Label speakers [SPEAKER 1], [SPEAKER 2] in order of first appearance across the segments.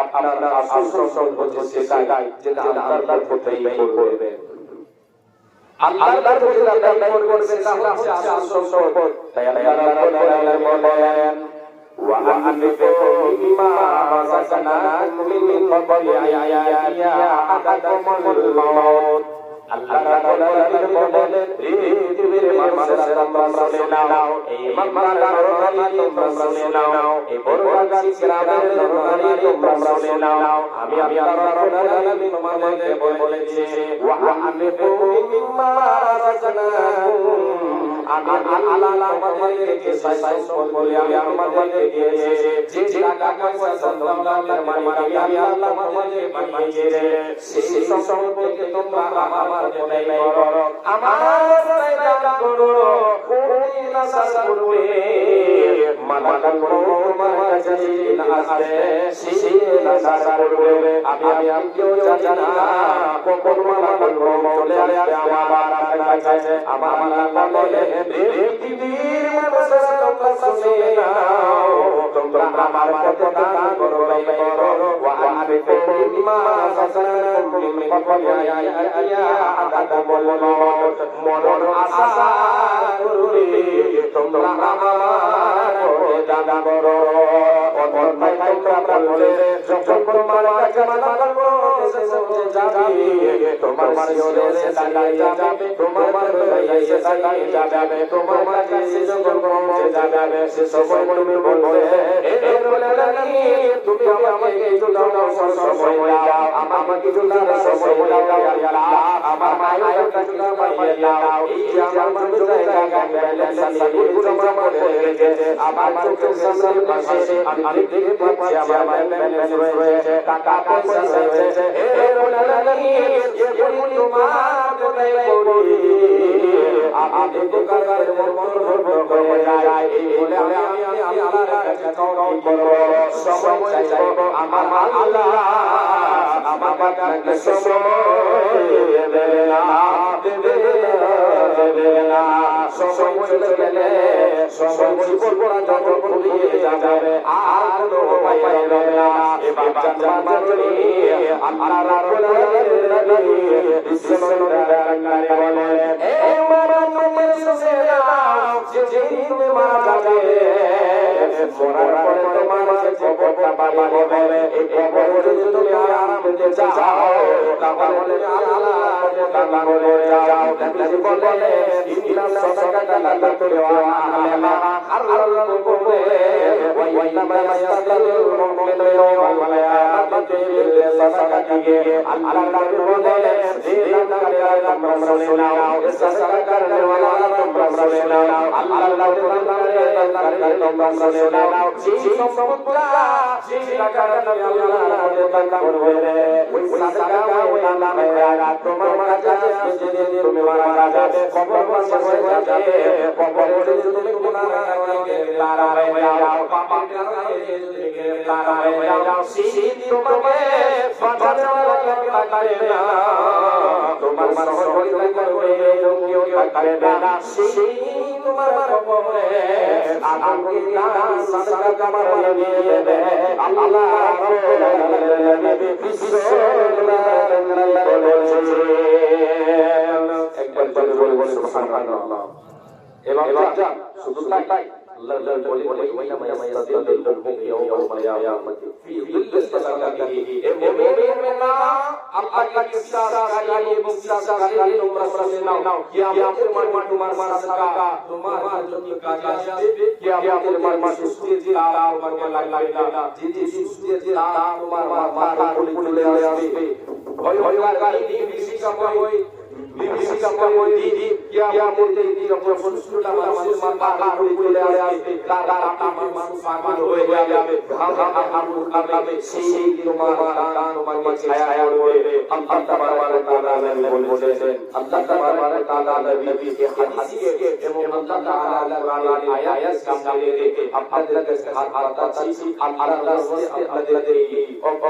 [SPEAKER 1] আপনার আসল সম্পদ হচ্ছে সেটাই যেটা আল্লাহর পথে ব্যয় করবেন। আল্লাহর পথে ব্যয় করবেন সেটা হচ্ছে আসল সম্পদ। তাই আল্লাহ বলেন وأنفقوا مما رزقناكم من قبل أن يأتي أحدكم الموت আল্লাহ রাব্বুল আলামিন বলেন পৃথিবীর মানুষেরা তোমরা শুনে নাও, এই মক্কার নরনারী তোমরা শুনে নাও, এই বড়গাছি গ্রামের নরনারী তোমরা শুনে নাও, আমি আল্লাহ রাব্বুল আলামিন তোমাদেরকে বলেছি ওয়া আনফিকু মিম্মা রাযাকনাকুম, আমি আল্লাহ তোমাদেরকে যে সম্পদ আমি তোমাদেরকে দিয়েছি, যে টাকা পয়সা সম্পদের মালিক আমি আল্লাহ তোমাদেরকে বানিয়েছি, সেই সম্পদকে তোমরা আমার পথে ব্যয় করো, আমার রাস্তায় দান করো। কোনদিন আশা করবে মালাকুল মউত তোমার কাছে আসবে, সেই আশা করবে আমি কেউ জানি না কখন মালাকুল মউত চলে আসবে আমার কাছে। আমার আল্লাহ বলে পৃথিবীর মানুষেরা তোমরা শুনে নাও, তোমরা আমার পথে দান করো, ব্যয় করো। ওয়া আনফিকু মিম্মা রাযাকনাকুম মিন ক্বাবলি আন ইয়াতিয়া আহাদাকুমুল মাউত, মরণ আশা করবে তোমরা আমার পথে দান করো। অন্যায় তোমরা বলে যখন তোমার কাছে মালাকুল মউত এসে যাবে, তোমার শিরে দাঁড়িয়ে যাবে, তোমার হৃদয়ে এসে দাঁড়িয়ে যাবে, তোমার কাছে যখন পৌঁছে যাবে, সে সময় তুমি বলবে হে রব্বুল আলামিন, তুমি আমাকে কিছু দাও, সময় দাও, আমাকে কিছু সময় দাও, ইয়া আল্লাহ আমার মায়ের কাছে পাইয়ে দাও। এই যে আমার জায়গা ব্যালেন্স জমা করে রেখেছে, আমার চোখের সামনে পাশে আমি দেখতে পাচ্ছি আমার ব্যালেন্স রয়েছে, টাকা পয়সা রয়েছে। হে রব্বুল আলামিন, যখন তোমার কোথায় পড়ি আমি দোকানের মন হয়ে যায়, এই বলে আমি আল্লাহর কাছে তওবা করব, সময় চাইবো আমার আল্লাহ আমার কাছে সময় দেবে না, সময় চলে গেলে সময় জীবন যখন ফুরিয়ে যাবে আর কোনো উপায় রবে না। এবার জানবানি আল্লাহ রাব্বুল আলামিন বিশ্বনবী বলেন হে মুমিন শুনে নাও, যেদিন তুমি মারা যাবে মরার পরে তোমার যে কবরটা বানিয়ে হবে, এই কবরে যদি তুমি আরাম পেতে চাও তাহলে আল্লাহ দান করে যাও। নবী বলে ইন্না সাদাকাতা লা তুরিওয়া আলামা আল্লাহ বলে ওয়া ইন্নামা ইয়াস্তাদিল মুমিনু ইয়াওমাল কিয়ামাতি বিল সাদাকাতি, আল্লাহ বলে দিন করে তোমরা শুনে নাও, সাদাকা করনে ওয়ালা তোমরা শুনে নাও, আল্লাহ করে তোমরা শুনে নাও, সেই সম্পদটা সেই টাকাটা আল্লাহ দান করবে, ওই সাদাকা ওই আল্লাহ তোমার কাছে আসবে। যেদিন তুমি মারা যাবে কবর পাশে হয়ে যাবে, কবরে যদি তুমি গুনাহ করে গ্রেফতার হয়ে যাও, পাপের কারণে যদি গ্রেফতার হয়ে যাও, সেই তোমাকে বাঁচাতে পারবে না, তোমার সহযোগিতা করবে কেউ পারবে না, সেই তোমার কবরে আগুন দান সাদাকা বানিয়ে নিয়ে দেবে আল্লাহ রাব্বুল আলামিন বিশ্বনবী বলেছেন। একবার বলে সুবহানাল্লাহ। এবং শুধু তাই আল্লাহ বলে ওয়াইনামা ইয়াস্তাদিল মুমিনু ইয়াওমাল কিয়ামাতি ফি যিল্লি সাদাকাতিহি। এ মুমিনরা আল্লাহকে বিশ্বাসকারী এবং বিশ্বাসকারী তোমরা শুনে নাও, কিয়ামতের মাঠে তোমার সাদাকা তোমার জন্য কাজে আসবে, কিয়ামতের মাঠে সূর্যের তাপ তোমাকে লাগবে না, যে সূর্যের তাপ তোমার মাথার উপরে চলে আসবে, ভয়ঙ্কর বিভীষিকাময় দিদি কিয়ামতের দিন যখন সূর্যটা মানুষের মাথার উপরে চলে আসবে, তার তাপে মানুষ পাগল হয়ে যাবে, আগুন লাগাবে, সেই তোমার দান তোমাকে ছায়া করবে। আল্লাহ তাবারক ওয়া তাআলা বলেছেন, আল্লাহ তাবারক ওয়া তাআলা নবীকে হাদিসে এবং আল্লাহ তাআলা কোরআনের আয়াত সামনে রেখে আপনাদের কাছে হাত পাতাচ্ছি, আল্লাহর রাস্তায় আপনাদেরকে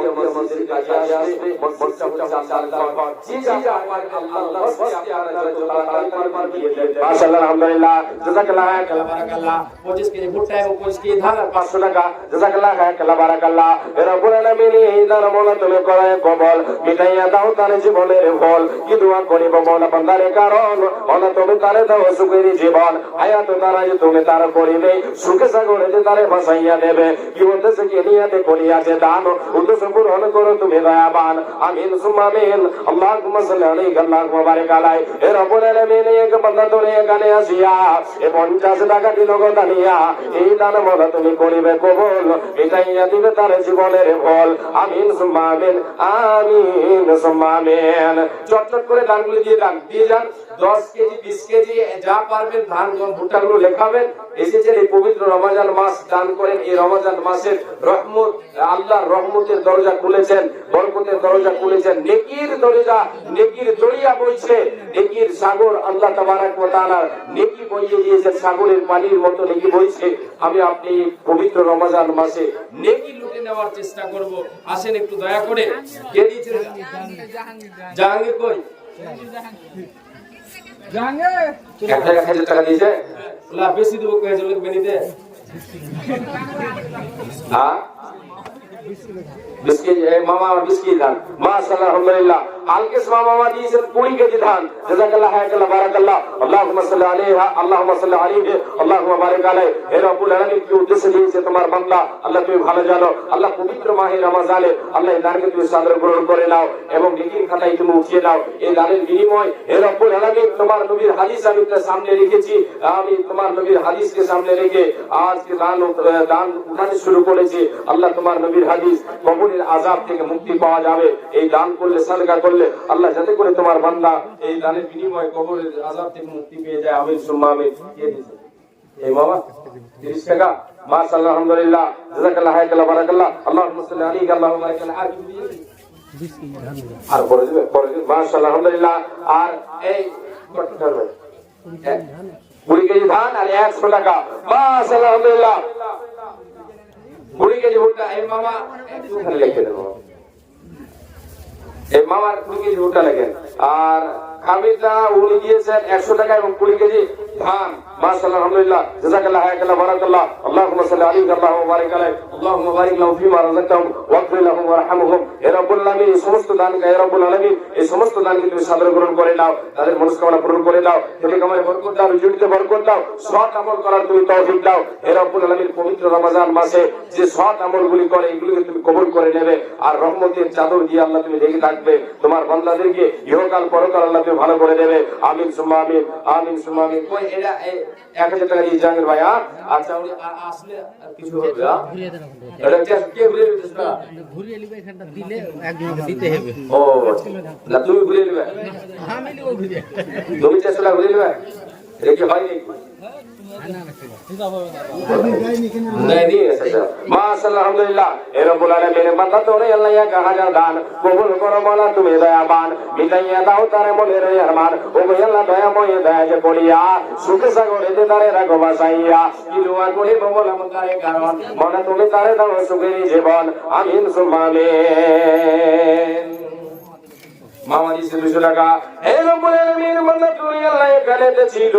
[SPEAKER 1] দিয়ে মসজিদের কাছে আসবে মসজিদটা চালার পর জি যা পারে আল্লাহ ওয়াস্তে আপনারা যত তাড়াতাড়ি দিয়ে দেন মাশাআল্লাহ আলহামদুলিল্লাহ জাযাকাল্লাহ খায়র বারাকাল্লাহ 25 কেজি ভুট্টা এবং 25 কেজি ধান 500 টাকা জাযাকাল্লাহ খায়র বারাকাল্লাহ রব্বুল আলামিন এই দান মওলা তুমি করে কবুল মিটাইয়া দাও তার জীবনের ফল কি দোয়া করিব মওলা বান্দার কারণ মওলা তুমি তারে দাও সুখের জীবন হায়াত তারা তুমি তার করিবে সুখে সাগরে যে তারে ভাসাইয়া দেবে কি বলতেছে কি নিয়াতে করিয়াছে দান উদ্দেশ্য পূরণ করো তুমি দয়াবান আমিন সুম্মা আমিন আল্লাহুম্মা সাল্লি আলাইহি আল্লাহুম্মা বারিক আলাইহি এ রব্বুল আলামিন এক বান্দা তোরে এখানে আসিয়া এ 50 টাকা দিল গো দানিয়া এই দান মওলা তুমি করিবে কবুল মিটাইয়া দিবে তার জীবনের ফল আমিন সুম্মা আমিন আমিন সুম্মা আমিন চটচট করে দানগুলো দিয়ে যান 10 কেজি 20 কেজি যা পারবেন ধান গম ভুট্টাগুলো লেখাবেন এসেছেন এই পবিত্র রমজান মাস দান করেন এই রমজান মাসের রহমত আল্লাহর রহমতের দরজা খুলেছেন বরকতের দরজা খুলেছেন নেকির দরিয়া বইছে নেকির সাগর আল্লাহ তাবারক ওয়া তাআলা নেকি বইয়ে দিয়েছেন সাগরের পানির মতো নেকি বইছে আমি আপনি পবিত্র রমজান মাসে নেকি লুটে নেওয়ার চেষ্টা করব আসেন একটু দয়া করে কে দিয়েছেন জাহাঙ্গীর কই জাহাঙ্গীর 1000 টাকা দিয়েছে লা বেশি দেবো কয়েছে লোক বেনিতে হ্যাঁ বিস্কিট মামা বিস্কিট ধান মাশাআল্লাহ আলহামদুলিল্লাহ আলকিস মামা দিয়েছেন 20 কেজি ধান জাযাকাল্লাহ খায়র বারাকাল্লাহ আল্লাহুম্মা সাল্লি আলাইহি আল্লাহুম্মা সাল্লি আলাইহি আল্লাহুম্মা বারিক আলাইহি হে রব্বুল আলামিন কি উদ্দেশ্য দিয়েছে তোমার বান্দা আল্লাহ তুমি ভালো জানো আল্লাহ পবিত্র মাহে রমজানে আল্লাহ এই দানকে তুমি সাদর গ্রহণ করে নাও এবং নেকির খাতায় তুমি উঠিয়ে নাও এই দানের বিনিময় হে রব্বুল আলামিন তোমার নবীর হাদিস আমি তার সামনে রেখেছি আমি তোমার নবীর হাদিসকে সামনে রেখে আজকে দান উঠাতে শুরু করেছি আল্লাহ তোমার নবীর হাদিস কবরের আযাব থেকে মুক্তি পাওয়া যাবে এই দান করলে সাদকা করলে আল্লাহ যাতে করে তোমার বান্দা এই দানের বিনিময়ে কবরের আযাব থেকে মুক্তি পেয়ে যায় আমিন সুম্মা আমিন কে দিয়েছে এই মামা 30 টাকা মাশাআল্লাহ আলহামদুলিল্লাহ জাযাকাল্লাহ খায়র বারাকাল্লাহ আল্লাহুম্মা সাল্লি আলাইহি আল্লাহুম্মা বারিক আলাইহি আর পরে দিবে মাশাআল্লাহ আলহামদুলিল্লাহ আর এই কত করবে 20 কেজি ধান আর 100 টাকা মাশাআল্লাহ আলহামদুলিল্লাহ 20 কেজি ভুট্টা এই মামা একটু লিখে দেবো এই মামার 20 কেজি ভুট্টা লেখেন আর খামিদা উনি দিয়েছেন 100 টাকা এবং 20 কেজি ধান মাশাআল্লাহ আলহামদুলিল্লাহ জাযাকাল্লাহ খায়র বারাকাল্লাহ আল্লাহুম্মা সাল্লি আলাইহি আল্লাহুম্মা বারিক আলাইহি আল্লাহুম্মা বারিক লাহুম ফিমা রাযাকতাহুম ওয়াগফির লাহুম ওয়ারহামহুম হে রব্বুল আলামিন এই সমস্ত দানকে হে রব্বুল আলামিন এই সমস্ত দানকে তুমি সাদর গ্রহণ করে নাও তাদের মনস্কামনা পূরণ করে দাও তুমি কামাই বরকত দাও রুজিতে বরকত দাও সৎ আমল করার তুমি তৌফিক দাও হে রব্বুল আলামিন পবিত্র রমজান মাসে যে সৎ আমলগুলি করে এগুলোকে তুমি কবুল করে নেবে আর রহমতের চাদর দিয়ে আল্লাহ তুমি ঢেকে থাকবে তোমার বান্দাদেরকে ইহকাল পরকাল আল্লাহ তুমি ভালো করে দেবে আমিন সুম্মা আমিন আমিন সুম্মা আমিন কই এটা 1000 টাকা দিয়ে জাহাঙ্গীর ভাই আচ্ছা উনি আসলে কিছু হবে এটা কে ঘুরিয়ে দিতে ঘুরিয়ে নিবে এখানটা দিলে একদম দিতে হবে ও না তুমি ঘুরিয়ে নিবে আমি নিব ঘুরিয়ে তুমি চেষ্টা ঘুরিয়ে নিবে এটা কি হয় নাকি মাশাআল্লাহ আলহামদুলিল্লাহ এ রব্বুল আলামিন বান্দা তোরে আল্লাহ এক হাজার দান কবুল করো মাওলা তুমি দয়াবান মিটাইয়া দাও তারে মনের আরমান ও আল্লাহ দয়াময় দয়া যে করিয়া সুখে সাগরে তে তারে রাখো বাসাইয়া কি দোয়া করি মাওলা মতারে কারণ মাওলা তুমি তারে দাও সুখের জীবন আমিন সুম্মা আমিন মামা দিয়েছে 200 টাকা হে রব্বুল আলামিন বান্দা তোরে আল্লাহ এখানেতে ছিল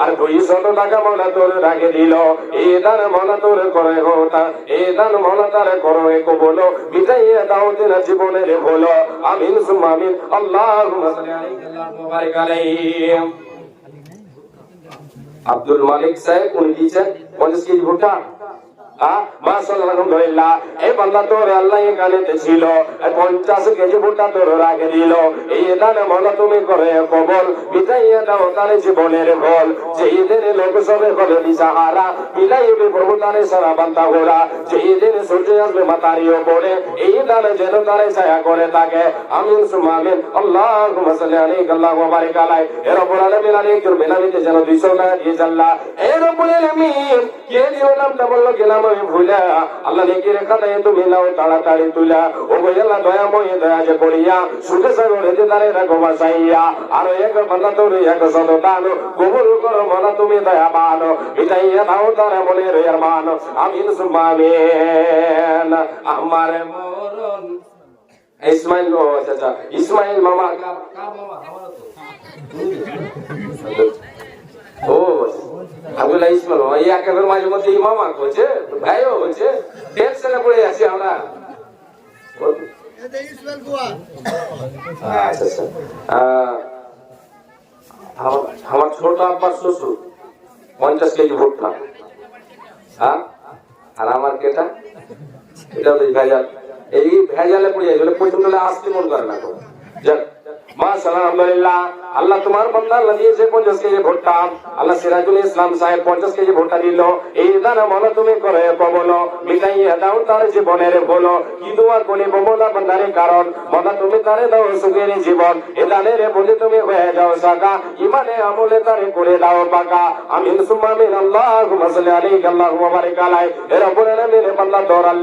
[SPEAKER 1] আর 200 টাকা মাওলা তোর রাগে দিল এই দান মাওলা তোর করে হোতা এই দান মাওলা তারে করে কবুল মিটাইয়া দাও তেরা জীবনের ভুল আমিন সুম্মা আমিন আল্লাহুম্মা সাল্লি আলাইহি আল্লাহুম্মা বারিক আলাইহি আব্দুল মালিক সাহেব উনি দিয়েছেন 50 কেজি ভুট্টা মাশাআল্লাহ আলহামদুলিল্লাহ এই বান্দা তোরে আল্লাহ এখানেতে ছিল 50 কেজি ভুট্টা তোর রাগে দিল এই দান মাওলা তুমি করে কবুল মিটাইয়া দাও তার জীবনের ভুল যেই দিন লোক সবে হবে দিশাহারা মিলাইবে প্রভু তারে সারা বান্দা গোরা যেই দিন সূর্য আসবে মাতারিও পড়ে এই দান যেন তারে ছায়া করে থাকে আমিন সুম্মা আমিন আল্লাহুম্মা সাল্লি আলাইহি আল্লাহুম্মা বারিক আলাইহি এ রব্বুল আলামিন আলাইহির বেনামিতে যেন 200 টাকা দিয়ে আল্লাহ এ রব্বুল আলামিন কে দিও নামটা বললো গেলাম নয় ভুলা আল্লাহ নেকির খাতায় তুমি নাও তাড়াতাড়ি তুলা ও গো আল্লাহ দয়াময় দয়া যে করিয়া সুখে সাগরে যে দাঁড়িয়ে রাখো বাসাইয়া আরো এক বান্দা তোর এক সন্তান কবুল করো মোলা তুমি দয়াবান মিটাইয়া দাও তার মনে রের মান আমিন সুম্মা আমিন আমার মরণ ইসমাইল ও চাচা ইসমাইল মামা কার মামা আমারও তো ও আবুল ইসমাইল এই একেবারে মাঝে মধ্যে মামা হচ্ছে ভাইও হচ্ছে টেনশনে পড়ে আছি আমরা আমার ছোট আব্বার শ্বশুর 50 কেজি ভুট্টা হ্যাঁ আর আমার কেটা এটা ভেজাল এই ভেজালে পড়ে যাবে প্রথম আসতে মন করে না যাক মাশাআল্লাহ আলহামদুলিল্লাহ আল্লাহ তোমার বান্দা আল্লাহ দিয়েছে 50 কেজি ভুট্টা আল্লাহ সিরাজুল ইসলাম সাহেব 50 কেজি ভুট্টা দিল এই দান মনে তুমি করে কবল মিটাইয়া দাও তার জীবনের বলো কি দোয়া করি বমলা বান্দারে কারণ মনে তুমি তারে দাও সুখের জীবন এ দানের বলে তুমি হয়ে যাও সাকা ইমানে আমলে তারে করে দাও পাকা আমিন সুম্মা আমিন আল্লাহুম্মা সাল্লি আলাইহি আল্লাহুম্মা বারিক আলাইহি এ রব্বুল আলামিন বান্দা দৌড়াল